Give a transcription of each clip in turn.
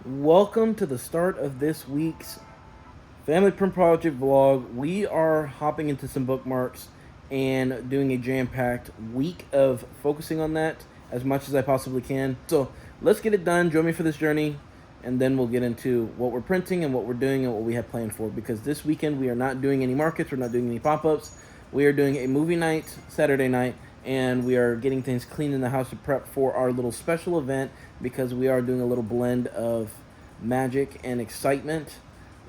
Welcome to the start of this week's Family Print Project vlog. We are hopping into some bookmarks and doing a jam-packed week of focusing on that as much as I possibly can. So let's get it done. Join me for this journey, and then we'll get into what we're printing and what we're doing and what we have planned for. Because this weekend we are not doing any markets, we're not doing any pop-ups. We are doing a movie night Saturday night, and we are getting things clean in the house to prep for our little special event, because we are doing a little blend of magic and excitement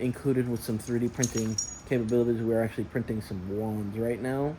included with some 3D printing capabilities. We're actually printing some wands right now.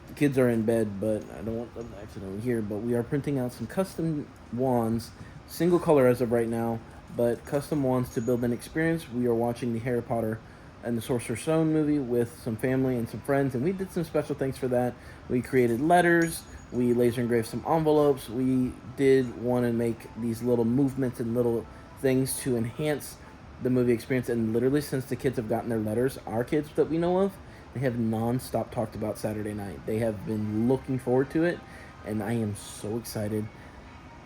The kids are in bed, but I don't want them to accidentally hear, but we are printing out some custom wands, single color as of right now, but custom wands to build an experience. We are watching the Harry Potter and the Sorcerer's Stone movie with some family and some friends, and we did some special things for that. We created letters, we laser engraved some envelopes, we did want to make these little movements and little things to enhance the movie experience. And literally, since the kids have gotten their letters, our kids that we know of, they have non-stop talked about Saturday night. They have been looking forward to it, and I am so excited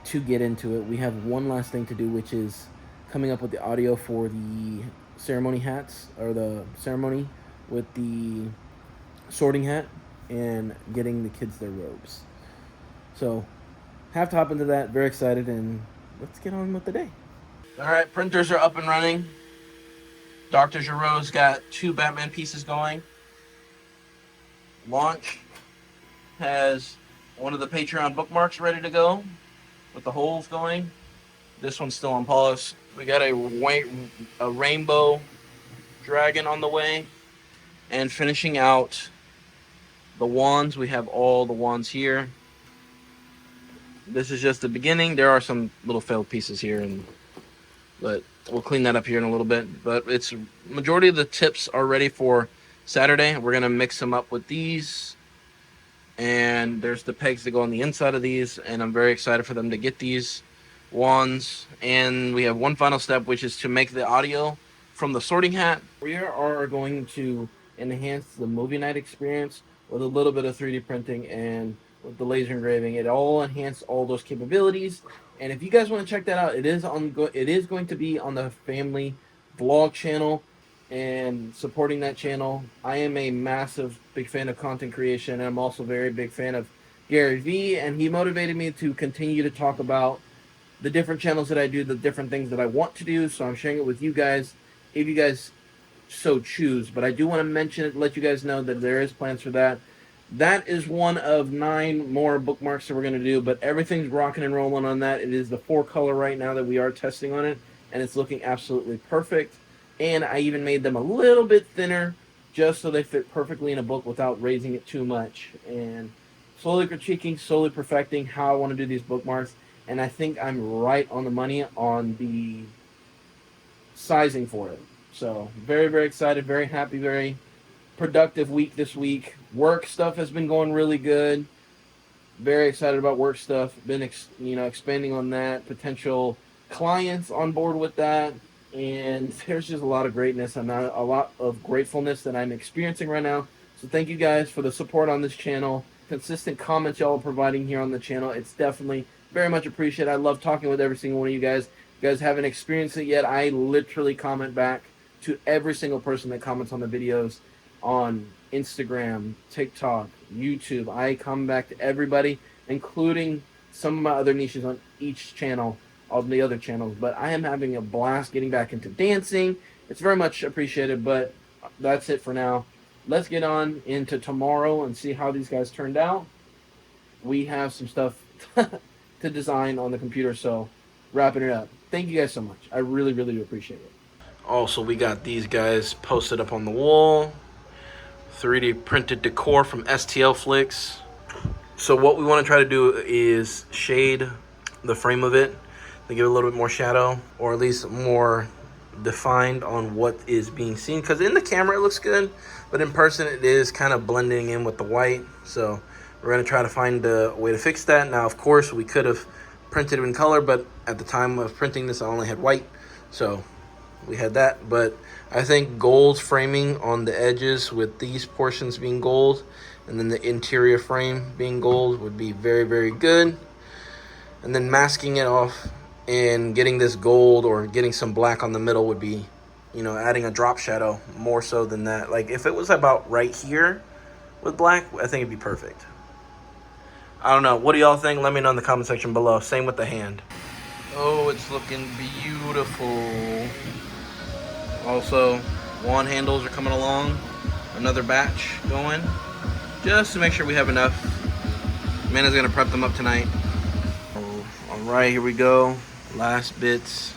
to get into it. We have one last thing to do, which is coming up with the audio for the ceremony hats, or the ceremony with the sorting hat, and getting the kids their robes. So have to hop into that. Very excited, and let's get on with the day. All right, printers are up and running. Dr. Giroux's got 2 Batman pieces going. Launch has one of the Patreon bookmarks ready to go with the holes going. This one's still on polish. We got a rainbow dragon on the way. And finishing out the wands, we have all the wands here. This is just the beginning. There are some little failed pieces here, but we'll clean that up here in a little bit. But it's majority of the tips are ready for Saturday. We're gonna mix them up with these, and there's the pegs that go on the inside of these, and I'm very excited for them to get these wands. And we have one final step, which is to make the audio from the sorting hat. We are going to enhance the movie night experience with a little bit of 3D printing and with the laser engraving. It all enhanced all those capabilities. And if you guys want to check that out, it is going to be on the family vlog channel, and supporting that channel. I am a massive big fan of content creation, and I'm also very big fan of Gary Vee, and he motivated me to continue to talk about the different channels that I do, the different things that I want to do. So I'm sharing it with you guys if you guys so choose. But I do want to mention it, let you guys know that there is plans for that. That is one of 9 more bookmarks that we're going to do, but everything's rocking and rolling on that. It is the 4 color right now that we are testing on it, and it's looking absolutely perfect. And I even made them a little bit thinner just so they fit perfectly in a book without raising it too much. And slowly critiquing, slowly perfecting how I want to do these bookmarks. And I think I'm right on the money on the sizing for it. So very, very excited, very happy, very productive week this week. Work stuff has been going really good. Very excited about work stuff. Been expanding on that. Potential clients on board with that. And there's just a lot of greatness and a lot of gratefulness that I'm experiencing right now. So thank you guys for the support on this channel. Consistent comments y'all are providing here on the channel. It's definitely very much appreciated. I love talking with every single one of you guys. If you guys haven't experienced it yet, I literally comment back to every single person that comments on the videos on Instagram, TikTok, YouTube. I come back to everybody, including some of my other niches on each channel, on the other channels. But I am having a blast getting back into dancing. It's very much appreciated, but that's it for now. Let's get on into tomorrow and see how these guys turned out. We have some stuff to design on the computer, so wrapping it up. Thank you guys so much. I really, really do appreciate it. Also, we got these guys posted up on the wall. 3D printed decor from STL Flicks. So what we want to try to do is shade the frame of it to give it a little bit more shadow, or at least more defined on what is being seen. Because in the camera it looks good, but in person it is kind of blending in with the white. So we're going to try to find a way to fix that. Now, of course, we could have printed it in color, but at the time of printing this I only had white, so we had that. But I think gold framing on the edges with these portions being gold, and then the interior frame being gold, would be very, very good. And then masking it off And getting this gold or getting some black on the middle would be, you know, adding a drop shadow more so than that. Like if it was about right here with black, I think it'd be perfect. I don't know. What do y'all think? Let me know in the comment section below. Same with the hand. Oh, it's looking beautiful. Also, wand handles are coming along. Another batch going. Just to make sure we have enough. Amanda's gonna prep them up tonight. All right, here we go. Last bits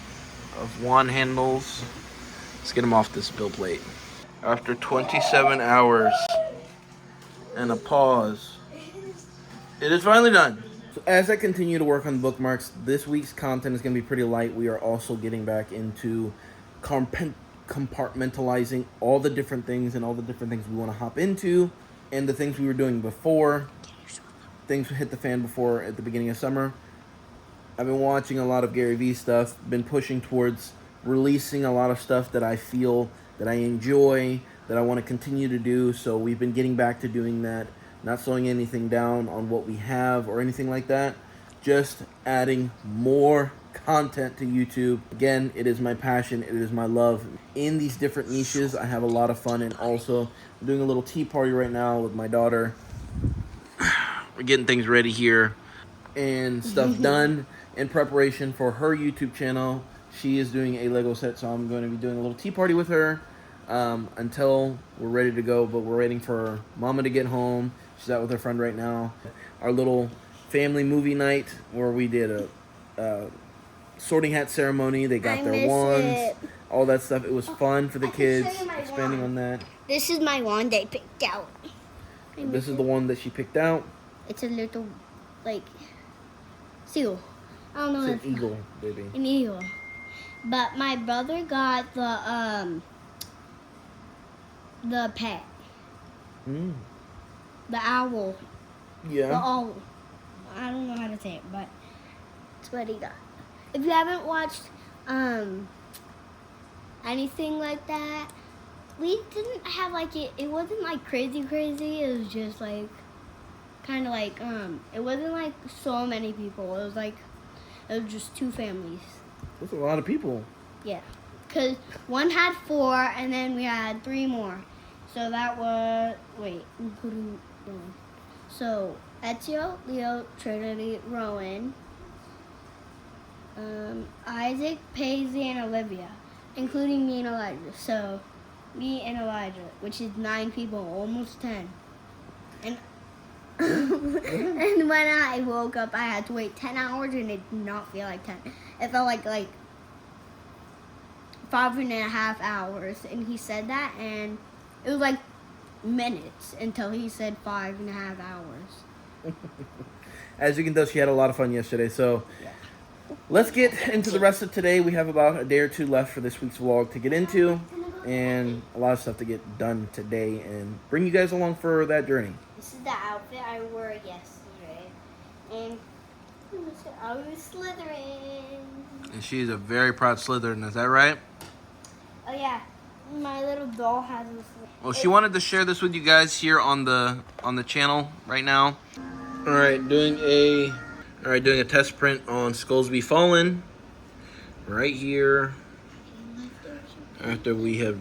of wand handles. Let's get them off this bill plate. After 27 hours and a pause, it is finally done. So as I continue to work on bookmarks, this week's content is going to be pretty light. We are also getting back into compartmentalizing all the different things and all the different things we want to hop into, and the things we were doing before. Things hit the fan before at the beginning of summer. I've been watching a lot of Gary Vee stuff, been pushing towards releasing a lot of stuff that I feel that I enjoy, that I want to continue to do. So we've been getting back to doing that, not slowing anything down on what we have or anything like that, just adding more content to YouTube. Again, it is my passion, it is my love. In these different niches, I have a lot of fun, and also I'm doing a little tea party right now with my daughter. We're getting things ready here and stuff done in preparation for her YouTube channel. She is doing a Lego set, so I'm going to be doing a little tea party with her until we're ready to go. But we're waiting for Mama to get home. She's out with her friend right now. Our little family movie night where we did a sorting hat ceremony. They got their wands, all that stuff. It was fun for the kids, expanding on that. This is my wand they picked out. This is the one that she picked out. It's a little, like, seal. I don't know. It's an eagle, baby. An eagle. But my brother got the pet. The owl. Yeah. The owl. I don't know how to say it, but it's what he got. If you haven't watched anything like that, we didn't have like it wasn't like crazy. It was just like kind of like it wasn't like so many people. It was just two families. That's a lot of people. Yeah, because one had 4 and then we had 3 more. So that was including Rowan. So Ezio, Leo, Trinity, Rowan, Isaac, Paisley, and Olivia, including me and Elijah. So me and Elijah, which is 9 people, almost 10. And and when I woke up, I had to wait 10 hours, and it did not feel like 10. It felt like 5.5 hours. And he said that, and it was like minutes until he said 5.5 hours. As you can tell, she had a lot of fun yesterday. So Yeah. let's get into the rest of today. We have about a day or two left for this week's vlog to get into, and a lot of stuff to get done today and bring you guys along for that journey. This is the outfit I wore yesterday, and I was Slytherin. And she's a very proud Slytherin, is that right? Oh yeah, my little doll has a Slytherin. Well, she wanted to share this with you guys here on the channel right now. All right, doing a test print on Skulls Fallen right here. After we have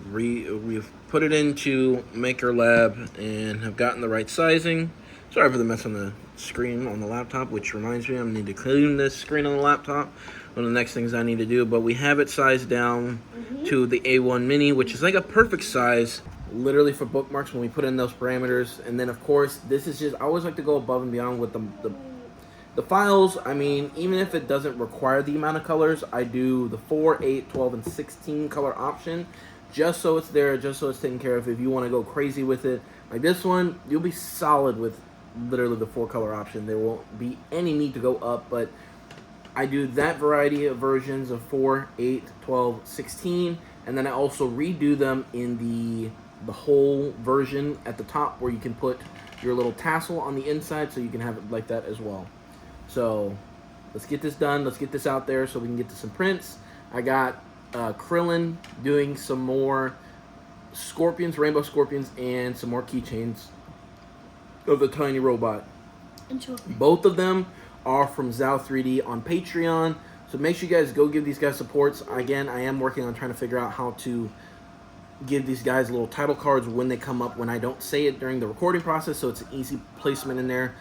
put it into Maker Lab and have gotten the right sizing. Sorry for the mess on the screen on the laptop, which reminds me I need to clean this screen on the laptop. One of the next things I need to do, but we have it sized down to the A1 Mini, which is like a perfect size, literally for bookmarks when we put in those parameters. And then of course, this is just, I always like to go above and beyond with the files. I mean, even if it doesn't require the amount of colors, I do the 4, 8, 12, and 16 color option, just so it's there, just so it's taken care of. If you want to go crazy with it, like this one, you'll be solid with literally the 4 color option. There won't be any need to go up, but I do that variety of versions of 4, 8, 12, 16, and then I also redo them in the whole version at the top where you can put your little tassel on the inside, so you can have it like that as well. So let's get this done. Let's get this out there so we can get to some prints. I got Krillin doing some more scorpions, rainbow scorpions, and some more keychains of the tiny robot. Both of them are from Zao 3D on Patreon. So So make sure you guys go give these guys supports. Again, I am working on trying to figure out how to give these guys little title cards when they come up, when I don't say it during the recording process, so it's an easy placement in there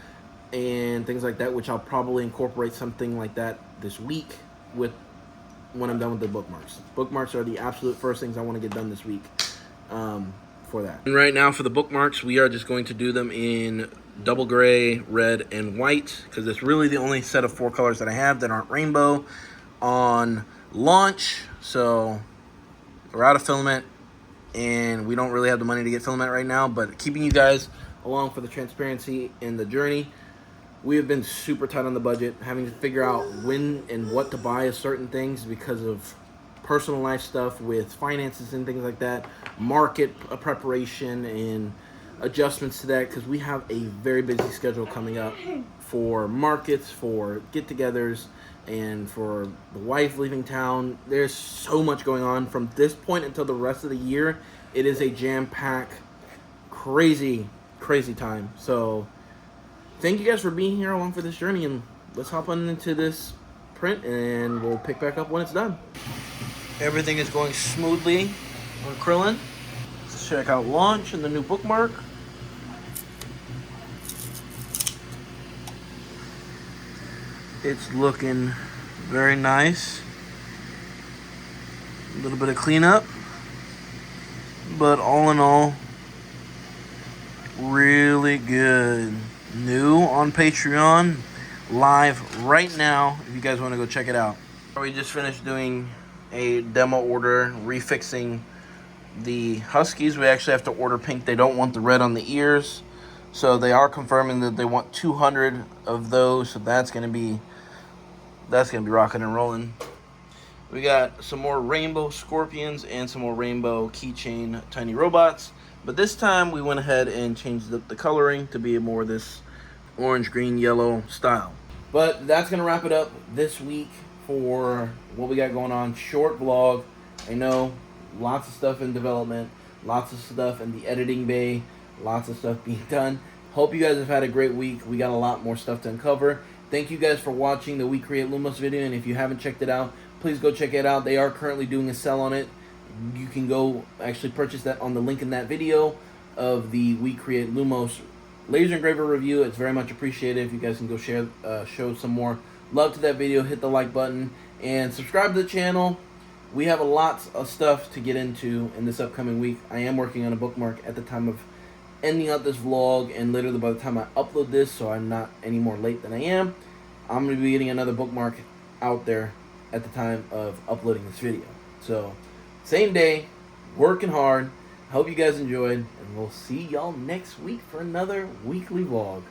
and things like that, which I'll probably incorporate something like that this week with when I'm done with the bookmarks. Bookmarks are the absolute first things I want to get done this week for that. And right now for the bookmarks, we are just going to do them in double gray, red, and white, because it's really the only set of 4 colors that I have that aren't rainbow on launch. So we're out of filament, and we don't really have the money to get filament right now, but keeping you guys along for the transparency and the journey. We have been super tight on the budget, having to figure out when and what to buy of certain things because of personal life stuff with finances and things like that, market preparation and adjustments to that, because we have a very busy schedule coming up for markets, for get-togethers, and for the wife leaving town. There's so much going on from this point until the rest of the year. It is a jam-packed, crazy time. So thank you guys for being here along for this journey, and let's hop on into this print and we'll pick back up when it's done. Everything is going smoothly on Acrylic. Let's check out launch and the new bookmark. It's looking very nice. A little bit of cleanup, but all in all, really good. New on Patreon, live right now if you guys want to go check it out. We just finished doing a demo order, refixing the Huskies. We actually have to order pink. They don't want the red on the ears, so they are confirming that they want 200 of those. So that's gonna be rocking and rolling. We got some more rainbow scorpions and some more rainbow keychain tiny robots, but this time we went ahead and changed the coloring to be more this orange, green, yellow style. But that's gonna wrap it up this week for what we got going on. Short vlog. I know, lots of stuff in development, lots of stuff in the editing bay, lots of stuff being done. Hope you guys have had a great week. We got a lot more stuff to uncover. Thank you guys for watching the We Create Lumos video, and if you haven't checked it out, please go check it out. They are currently doing a sale on it. You can go actually purchase that on the link in that video of the We Create Lumos laser engraver review. It's very much appreciated if you guys can go share, show some more love to that video, hit the like button, and subscribe to the channel. We have a lot of stuff to get into in this upcoming week. I am working on a bookmark at the time of ending out this vlog, and literally by the time I upload this, so I'm not any more late than I am, I'm going to be getting another bookmark out there at the time of uploading this video. So, same day, working hard. Hope you guys enjoyed, and we'll see y'all next week for another weekly vlog.